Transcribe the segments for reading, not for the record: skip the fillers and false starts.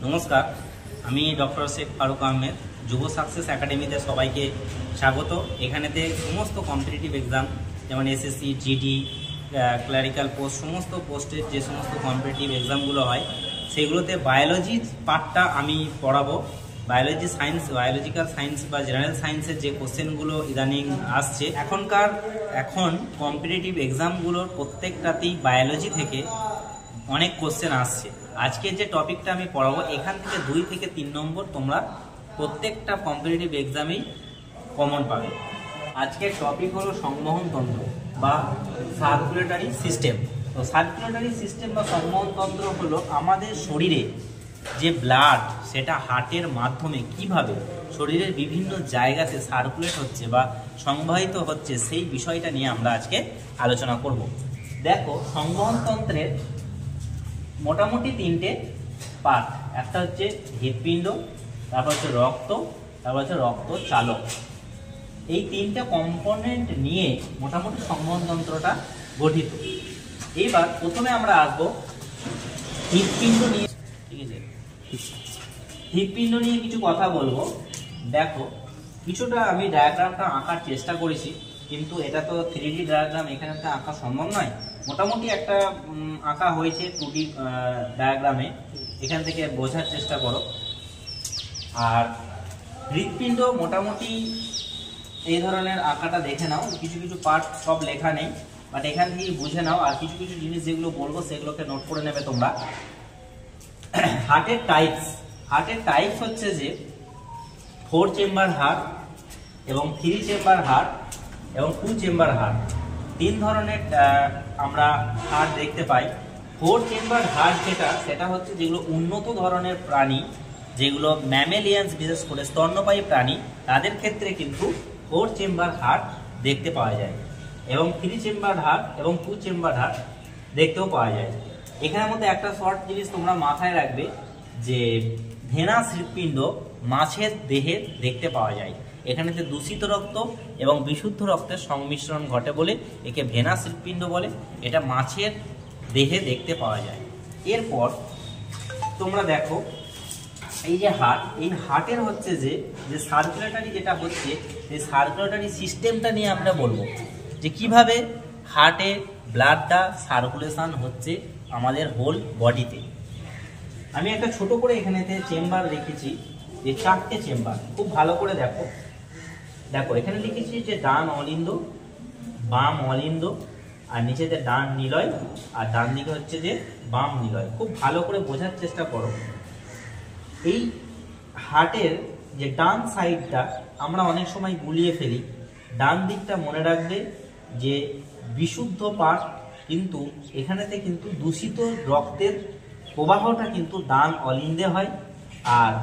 নমস্কার, আমি ডক্টর শেখ ফারুক আহমেদ। যুব সাকসেস একাডেমিতে সবাইকে স্বাগত। এখানেতে সমস্ত কম্পিটিটিভ এক্সাম যেমন এসএসসি, জিডি, ক্লারিক্যাল পোস্ট, সমস্ত পোস্টের যে সমস্ত কম্পিটিটিভ এক্সামগুলো হয় সেগুলোতে বায়োলজি পার্টটা আমি পড়াবো। বায়োলজিক্যাল সায়েন্স বা জেনারেল সায়েন্সের যে কোশ্চেনগুলো ইদানিং আসছে, এখন কম্পিটিটিভ এক্সামগুলোর প্রত্যেকটাতেই বায়োলজি থেকে অনেক কোশ্চেন আসছে। আজকে যে টপিকটা আমি পড়াবো এখান থেকে 2 থেকে 3 নম্বর তোমরা প্রত্যেকটা কম্পিটিটিভ এক্সামেই কমন পাবে। আজকের টপিক হলো সংবহন তন্ত্র বা সার্কুলেটরি সিস্টেম। তো সার্কুলেটরি সিস্টেম বা সংবহন তন্ত্র হলো আমাদের শরীরে যে ব্লাড, সেটা হার্টের মাধ্যমে কিভাবে শরীরের বিভিন্ন জায়গাতে সার্কুলেট হচ্ছে বা সংবহিত হচ্ছে, সেই বিষয়টা নিয়ে আমরা আজকে আলোচনা করব। দেখো, সংবহন তন্ত্রের মোটামুটি 3টে পার্ট। একটা হচ্ছে হৃৎপিণ্ড, তারপর হচ্ছে রক্ত, তারপর হচ্ছে রক্ত চালক। এই 3টে কম্পোনেন্ট নিয়ে মোটামুটি সংবহন তন্ত্রটা গঠিত। এইবার প্রথমে আমরা আসবো হৃৎপিণ্ড নিয়ে। ঠিক আছে, হৃৎপিণ্ড নিয়ে কিছু কথা বলবো। দেখো, কিছুটা আমি ডায়াগ্রামটা আঁকার চেষ্টা করেছি, কিন্তু এটা তো 3D ডায়াগ্রাম, এখানে তো আঁকা সম্ভব নয়। মোটামুটি একটা আঁকা হয়েছে 2D ডায়াগ্রামে, এখান থেকে বোঝার চেষ্টা করো। আর হৃৎপিণ্ড মোটামুটি এই ধরনের আঁকাটা দেখে নাও, কিছু কিছু পার্ট সব লেখা নেই, বাট এখান থেকে বুঝে নাও। আর কিছু কিছু জিনিস যেগুলো বলবো সেগুলোকে নোট করে নেবে তোমরা। হার্টের টাইপস হচ্ছে যে 4 চেম্বার হার্ট এবং 3 চেম্বার হার্ট এবং 2 চেম্বার হার্ট। 3 ধরনের আমরা হার্ট দেখতে পাই। 4 চেম্বার হার্ট সেটা হচ্ছে যেগুলো উন্নত ধরনের প্রাণী, যেগুলো ম্যামেলিয়ান্স, বিশেষ করে স্তন্যপায়ী প্রাণী, তাদের ক্ষেত্রে কিন্তু 4 চেম্বার হার্ট দেখতে পাওয়া যায়। এবং 3 চেম্বার হার্ট এবং 2 চেম্বার হার্ট দেখতেও পাওয়া যায়। এখানের মধ্যে একটা শর্ট জিনিস তোমরা মাথায় রাখবে যে ভেনাস হৃৎপিণ্ড মাছের দেহে দেখতে পাওয়া যায়। এখানেতে দূষিত রক্ত এবং বিশুদ্ধ রক্তের সংমিশ্রণ ঘটে বলে একে ভেনাস হৃৎপিণ্ড বলে। এটা মাছের দেহে দেখতে পাওয়া যায়। এরপর তোমরা দেখো, এই যে হার্ট, এই হার্টের হচ্ছে যে সার্কুলেটরি যেটা হচ্ছে, সেই সার্কুলেটরি সিস্টেমটা নিয়ে আমরা বলবো যে কিভাবে হার্টে ব্লাডটা সার্কুলেশন হচ্ছে আমাদের হোল বডিতে। আমি একটা ছোট করে এখানেতে চেম্বার লিখেছি, যে 4টে চেম্বার। খুব ভালো করে দেখো, এখানে লিখেছি যে ডান অলিন্দ, বাম অলিন্দ, আর নিচেতে ডান নিলয়, আর ডান দিকে হচ্ছে যে বাম নিলয়। খুব ভালো করে বোঝার চেষ্টা করো। এই হার্টের যে ডান সাইডটা আমরা অনেক সময় গুলিয়ে ফেলি। ডান দিকটা মনে রাখবে যে বিশুদ্ধ পার্ট, কিন্তু এখানেতে কিন্তু দূষিত রক্তের প্রবাহটা কিন্তু ডান অলিন্দে হয়, আর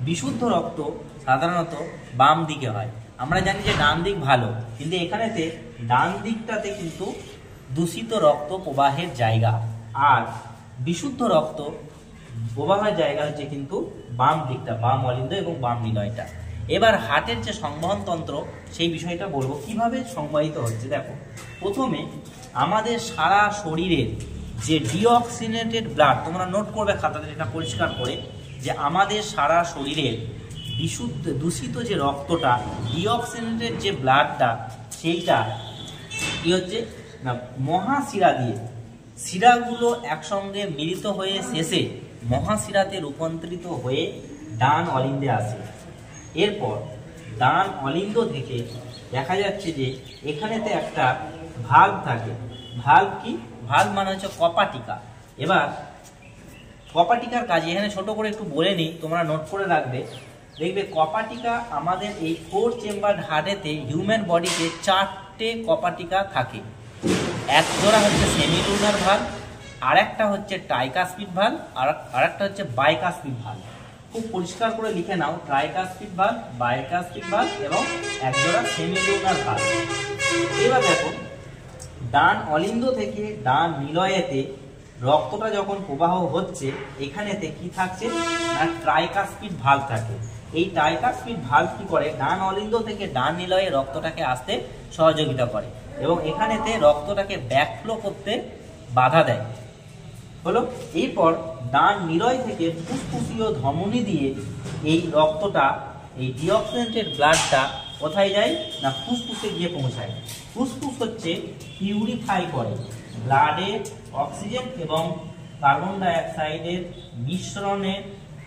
বিশুদ্ধ রক্ত সাধারণত বাম দিকে হয়। আমরা জানি যে ডান দিক ভালো, কিন্তু এখানেতে ডান দিকটাতে কিন্তু দূষিত রক্ত প্রবাহের জায়গা, আর বিশুদ্ধ রক্ত প্রবাহের জায়গা হচ্ছে কিন্তু বাম দিকটা, বাম অলিন্দ এবং বাম নিলয়টা। এবার হার্টের যে সংবহন তন্ত্র, সেই বিষয়টা বলবো কিভাবে সংবহিত হচ্ছে। দেখো, প্রথমে আমাদের সারা শরীরের যে ডিঅক্সিনেটেড ব্লাড, তোমরা নোট করবে খাতাতে এটা পরিষ্কার করে, যে আমাদের সারা শরীরের দূষিত যে রক্তটা, ডিঅক্সিনেটেড যে ব্লাডটা, সেইটা কি হচ্ছে না, মহাশিরা দিয়ে, শিরাগুলো একসঙ্গে মিলিত হয়ে শেষে মহাশিরাতে রূপান্তরিত হয়ে ডান অলিন্দে আসে। এরপর ডান অলিন্দ থেকে দেখা যাচ্ছে যে এখানেতে একটা ভাগ থাকে। ভাগ কি? ভাগ মানে হচ্ছে কপাটিকা। এবার কপাটিকার কাজ এখানে ছোট করে একটু বলে নিই, তোমরা নোট করে রাখবে। দেখবে কপাটিকা আমাদের এই 4 চেম্বার হার্টেতে, হিউম্যান বডিতে 4টে কপাটিকা থাকে। এক জোড়া হচ্ছে সেমিলুনার ভাগ, আর একটা হচ্ছে ট্রাইকাসপিড ভাগ, আর একটা হচ্ছে বাইকাসপিড ভাগ। খুব পরিষ্কার করে লিখে নাও, ট্রাইকাসপিড ভাগ, বাইকাসপিড ভাগ এবং এক জোড়া সেমিলুনার ভাগ। এবার দেখো, ডান অলিন্দ থেকে ডান নিলয়েতে রক্তটা যখন প্রবাহ হচ্ছে, এখানেতে কি থাকছে না, ট্রাইকাসপিড ভাগ থাকে। এই ট্রাইকাসপিড ভাগ কি করে, ডান অলিন্দ থেকে ডান নিলয়ে রক্তটাকে আসতে সহযোগিতা করে এবং এখানেতে রক্তটাকে ব্যাকফ্লো করতে বাধা দেয়। হলো। এরপর ডান নিলয় থেকে ফুসফুসীয় ধমনী দিয়ে এই রক্তটা, এই ডিঅক্সিজেনেটেড ব্লাডটা কোথায় যায় না ফুসফুসে গিয়ে পৌঁছায়। ফুসফুস হচ্ছে পিউরিফাই করে ব্লাডে অক্সিজেন এবং কার্বন ডাই অক্সাইডের মিশ্রণে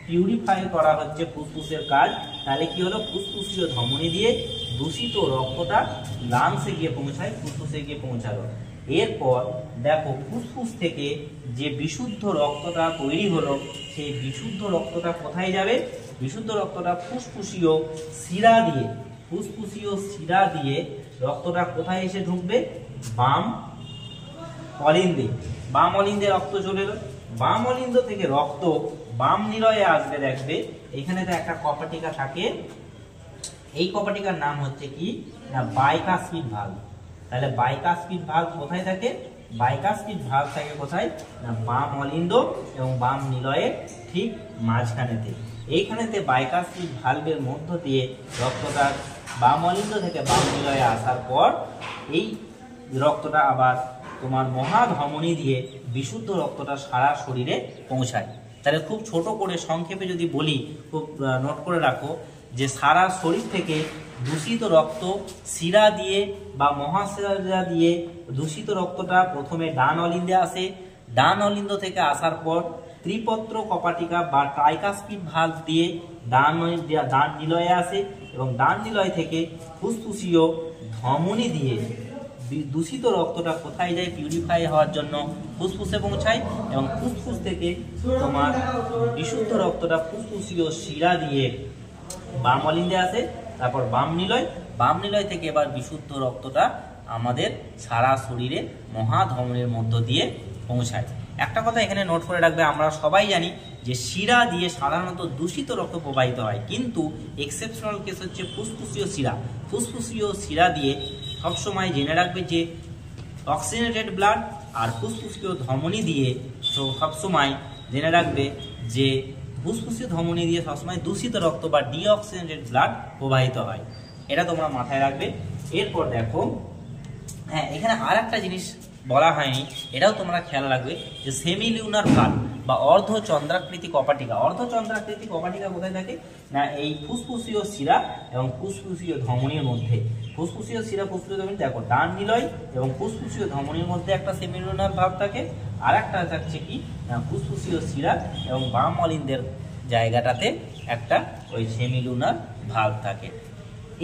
পিউরিফাই করা হচ্ছে ফুসফুসের কাজ। তাহলে কি হলো, ফুসফুসীয় ধমনী দিয়ে দূষিত রক্তটা লাংসে গিয়ে পৌঁছায়, ফুসফুসে গিয়ে পৌঁছালো। এরপর দেখো ফুসফুস থেকে যে বিশুদ্ধ রক্তটা তৈরি হলো, সেই বিশুদ্ধ রক্তটা কোথায় যাবে? বিশুদ্ধ রক্তটা ফুসফুসীয় শিরা দিয়ে, ফুসফুসীয় শিরা দিয়ে রক্তটা কোথায় এসে ঢুকবে? বাম অলিন্দে। বাম অলিন্দে রক্ত চলে এলো। বাম অলিন্দ থেকে রক্ত বাম নিলয়ে আসবে। দেখবে এখানে তো একটা কপাটিকা থাকে, এই কপাটিকার নাম হচ্ছে কি না বাইকাসপিড ভালভ। তাহলে বাইকাসপিড ভালভ কোথায় থাকে? বাইকাসপিড ভালভ থাকে কোথায় না বাম অলিন্দ এবং বাম নিলয়ের ঠিক মাঝখানেতে। এইখানেতে বাইকাসপিড ভালভের মধ্য দিয়ে রক্তটা বাম অলিন্দ থেকে বাম নিলয়ে আসার পর এই রক্তটা আবার তোমার মহাধমনী দিয়ে বিশুদ্ধ রক্তটা সারা শরীরে পৌঁছায়। তাহলে খুব ছোট করে সংক্ষেপে যদি বলি, খুব নোট করে রাখো যে সারা শরীর থেকে দূষিত রক্ত শিরা দিয়ে বা মহাশিরা দিয়ে দূষিত রক্তটা প্রথমে ডান অলিন্দে আসে। ডান অলিন্দ থেকে আসার পর ত্রিপত্র কপাটিকা বা ট্রাইকাসপিড ভালভ দিয়ে ডান নিলয়ে আসে এবং ডান নিলয় থেকে ফুসফুসীয় ধমনী দিয়ে দূষিত রক্তটা কোথায় যায়? পিউরিফাই হওয়ার জন্য ফুসফুসে পৌঁছায় এবং ফুসফুস থেকে তোমার বিশুদ্ধ রক্তটা ফুসফুসীয় শিরা দিয়ে বাম অলিন্দে আসে, তারপর বাম নিলয় থেকে এবার বিশুদ্ধ রক্তটা আমাদের সারা শরীরে মহাধমনীর মধ্য দিয়ে পৌঁছায়। একটা কথা এখানে নোট করে রাখবে, আমরা সবাই জানি যে শিরা দিয়ে সাধারণত দূষিত রক্ত প্রবাহিত হয়, কিন্তু এক্সেপশনাল কেস হচ্ছে ফুসফুসীয় শিরা। ফুসফুসীয় শিরা দিয়ে সবসময় জেনে রাখবে যে অক্সিজেনেটেড ব্লাড, আর ফুসফুসীয় ধমনী দিয়ে সবসময় জেনে রাখবে যে ফুসফুসীয় ধমনী দিয়ে সবসময় দূষিত রক্ত বা ডিঅক্সিজেনেটেড ব্লাড প্রবাহিত হয়। এটা তোমরা মাথায় রাখবে। এরপর দেখো, হ্যাঁ এখানে আর একটা জিনিস বলা হয়নি, এটাও তোমরা খেয়াল রাখবে যে সেমিলিউনার ভালভ বা অর্ধচন্দ্রাকৃতি কপাটিকা। অর্ধচন্দ্রাকৃতি কপাটিকা কোথায় থাকে না এই ফুসফুসীয় শিরা এবং ফুসফুসীয় ধমনীর মধ্যে। ফুসফুসীয় শিরা ফুসফুসীয় ধমনী দেখো ডান নিলয় এবং ফুসফুসীয় ধমনীর মধ্যে একটা সেমিলিউনার ভালভ থাকে, আর একটা থাকছে কি না ফুসফুসীয় শিরা এবং বাম অলিন্দের জায়গাটাতে একটা ওই সেমিলিউনার ভালভ থাকে।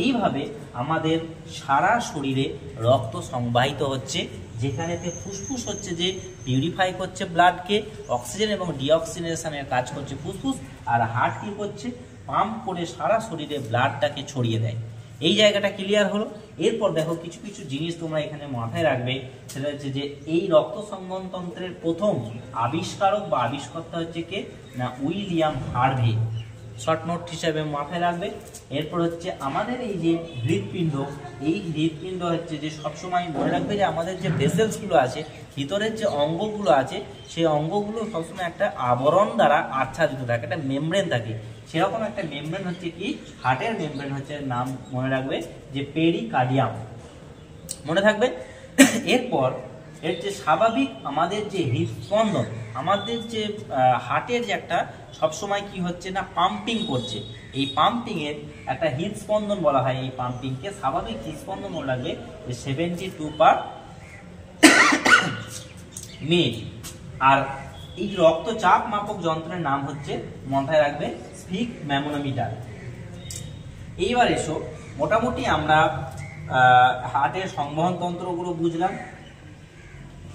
এইভাবে আমাদের সারা শরীরে রক্ত সংবাহিত হচ্ছে, যেখানেতে ফুসফুস হচ্ছে যে পিউরিফাই করছে ব্লাডকে, অক্সিজেন এবং ডিঅক্সিজেনেশনের কাজ করছে ফুসফুস, আর হার্ট কি করছে পাম্প করে সারা শরীরে ব্লাডটাকে ছড়িয়ে দেয়। এই জায়গাটা ক্লিয়ার হলো। এরপর দেখো কিছু কিছু জিনিস তোমরা এখানে মাথায় রাখবে, সেটা হচ্ছে যে এই রক্ত সংবহনতন্ত্রের প্রথম আবিষ্কারক বা আবিষ্কর্তা হচ্ছে কে না উইলিয়াম হার্ভে। শর্ট নোট হিসাবে মাথায় রাখবে। এরপর হচ্ছে আমাদের এই যে হৃৎপিণ্ড, এই হৃৎপিণ্ড হচ্ছে যে সবসময় মনে রাখবে যে আমাদের যে ভেসেলসগুলো আছে, ভিতরের যে অঙ্গগুলো আছে, সেই অঙ্গগুলো সবসময় একটা আবরণ দ্বারা আচ্ছাদিত থাকে, একটা মেমব্রেন থাকে। সেরকম একটা মেমব্রেন হচ্ছে কি হার্টের মেমব্রেন হচ্ছে, নাম মনে রাখবে যে পেরিকার্ডিয়াম, মনে থাকবে। এরপর এর যে স্বাভাবিক আমাদের যে হৃদস্পন্দন, আমাদের যে হার্টের যে একটা সবসময় কি হচ্ছে না পাম্পিং করছে, এই পাম্পিংয়ের একটা হৃদস্পন্দন বলা হয়। এই পাম্পিংকে স্বাভাবিক হৃদস্পন্দন মনে রাখবে যে 72/মিনিট। আর এই রক্তচাপ মাপক যন্ত্রের নাম হচ্ছে মাথায় রাখবে স্ফিক ম্যামোনোমিটার। এইবার এসো, মোটামুটি আমরা হার্টের সংবহন তন্ত্রগুলো বুঝলাম।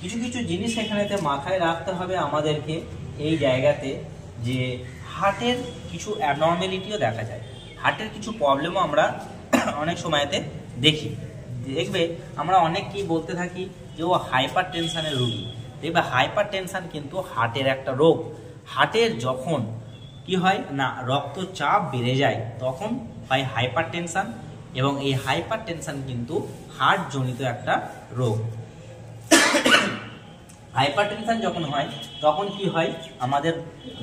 কিছু কিছু জিনিস এখানেতে মাথায় রাখতে হবে আমাদেরকে এই জায়গাতে, যে হার্টের কিছু অ্যাবনর্মালিটিও দেখা যায়, হার্টের কিছু প্রবলেমও আমরা অনেক সময়তে দেখি। দেখবে আমরা অনেক কি বলতে থাকি যে ও হাইপার টেনশনের রোগী। দেখবে হাইপার টেনশন কিন্তু হার্টের একটা রোগ। হার্টের যখন কি হয় না রক্তচাপ বেড়ে যায় তখন হয় হাইপার টেনশন, এবং এই হাইপার টেনশন কিন্তু হার্ট জনিত একটা রোগ। হাইপারটেনশন যখন হয় তখন কি হয় আমাদের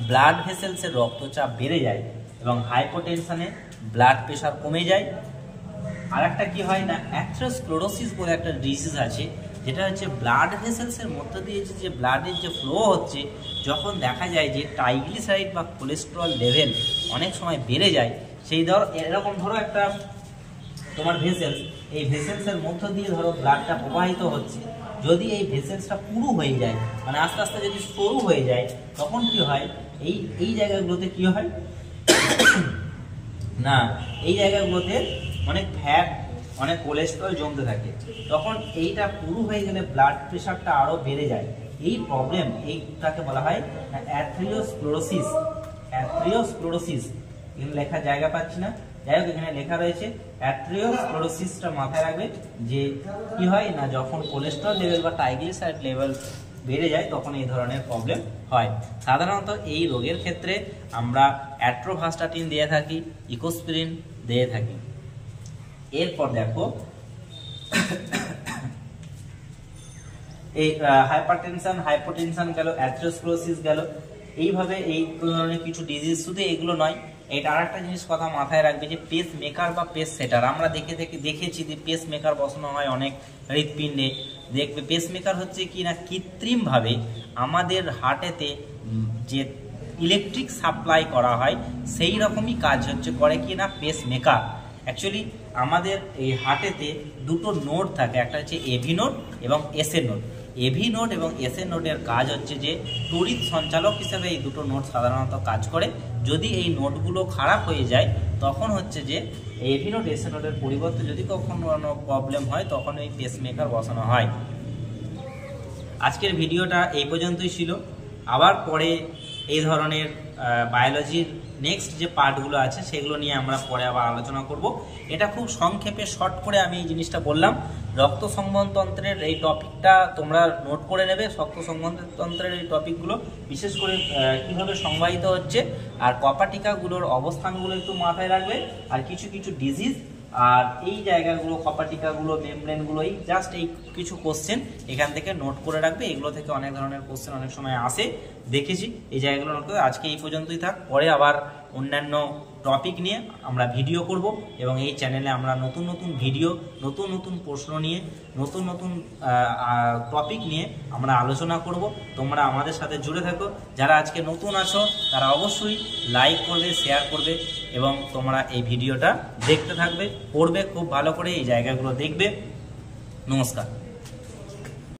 ব্লাড ভেসেলসের রক্তচাপ বেড়ে যায় এবং হাইপোটেনশনে ব্লাড প্রেশার কমে যায়। আর একটা কি হয় না অ্যাথেরোস্ক্লেরোসিস বলে একটা ডিজিজ আছে, যেটা হচ্ছে ব্লাড ভেসেলসের মধ্য দিয়ে যে ব্লাডের যে ফ্লো হচ্ছে, যখন দেখা যায় যে ট্রাইগ্লিসারাইড বা কোলেস্টেরল লেভেল অনেক সময় বেড়ে যায়, সেই এরকম ধরো একটা তোমার ভেসেলস, এই ভেসেলসের মধ্য দিয়ে ধরো ব্লাডটা প্রবাহিত হচ্ছে, যদি এই ভেসেলসটা পুরু হয়ে যায়, মানে আস্তে আস্তে যদি সরু হয়ে যায়, তখন কি হয়, এই জায়গাগুলোতে কি হয় না, এই জায়গাগুলোতে অনেক ফ্যাট, অনেক কোলেস্টেরল জমতে থাকে। তখন এইটা পুরু হয়ে গেলে ব্লাড প্রেশারটা আরো বেড়ে যায়। এই প্রবলেম, এইটাকে বলা হয় অ্যাথেরিওস্ক্লেরোসিস। অ্যাথেরিওস্ক্লেরোসিস এখানে লেখার জায়গা পাচ্ছি না, যাই হোক এখানে লেখা রয়েছে অ্যাথেরিওস্ক্লেরোসিসটা মাথায় রাখবে যে কি হয় না, যখন কোলেস্টেরল লেভেল বা ট্রাইগ্লিসারাইড লেভেল বেড়ে যায় তখন এই ধরনের প্রবলেম হয়। সাধারণত এই রোগের ক্ষেত্রে আমরা অ্যাট্রোভাস্টাটিন দিয়ে থাকি, ইকোস্পিরিন দিয়ে থাকি। এরপর দেখো এই হাইপারটেনশন, হাইপোটেনশন গেল, অ্যাথেরিওস্ক্লেরোসিস গেল, এইভাবে এই ধরনের কিছু ডিজিজ। শুধু এগুলো নয়, এটা আরেকটা জিনিস কথা মাথায় রাখবে যে পেস মেকার বা পেস সেটার, আমরা দেখেছি যে পেস মেকার বসানো হয় অনেক হৃৎপিণ্ডে। দেখবে পেস মেকার হচ্ছে কি না, কৃত্রিমভাবে আমাদের হার্টেতে যে ইলেকট্রিক সাপ্লাই করা হয় সেই রকমই কাজ করে কি না পেস মেকার। অ্যাকচুয়ালি আমাদের এই হার্টেতে দুটো নোড থাকে, একটা হচ্ছে এভি নোড এবং এসএ নোড। এভি নোড এবং এসএ নোডের কাজ হচ্ছে যে তড়িৎ সঞ্চালক হিসেবে এই দুটো নোড সাধারণত কাজ করে। যদি এই নোডগুলো খারাপ হয়ে যায় তখন হচ্ছে যে এভি নোড এসএ নোডের পরিবর্তে যদি কখনো প্রবলেম হয় তখন এই পেসমেকার বসানো হয়। আজকের ভিডিওটা এই পর্যন্তই ছিল। আবার পরে এই ধরনের বায়োলজির নেক্সট যে পার্টগুলো আছে সেগুলো নিয়ে আমরা পরে আবার আলোচনা করব। এটা খুব সংক্ষেপে শর্ট করে আমি এই জিনিসটা বললাম। রক্ত সংবহনতন্ত্রের এই টপিকটা তোমরা নোট করে নেবে। রক্ত সংবহনতন্ত্রের এই টপিকগুলো বিশেষ করে কিভাবে সংবাহিত হচ্ছে আর কপার টিকাগুলোর অবস্থানগুলো একটু মাথায় রাখবে। আর কিছু কিছু ডিজিজ আর এই জায়গাগুলো, কপার টিকাগুলো, মেমব্রেনগুলো, এই জাস্ট এই কিছু কোশ্চেন এখান থেকে নোট করে রাখবে। এগুলো থেকে অনেক ধরনের কোশ্চেন অনেক সময় আসে, দেখেছি। এই জায়গাগুলো নোট করে আজকে এই পর্যন্তই থাক। পরে আবার অন্যান্য টপিক নিয়ে আমরা ভিডিও করব এবং এই চ্যানেলে আমরা নতুন নতুন ভিডিও, নতুন নতুন প্রশ্ন নিয়ে, নতুন নতুন টপিক নিয়ে আমরা আলোচনা করব। তোমরা আমাদের সাথে জুড়ে থাকো। যারা আজকে নতুন আছো তারা অবশ্যই লাইক করবে, শেয়ার করবে এবং তোমরা এই ভিডিওটা দেখতে থাকবে, পড়বে খুব ভালো করে, এই জায়গাগুলো দেখবে। নমস্কার।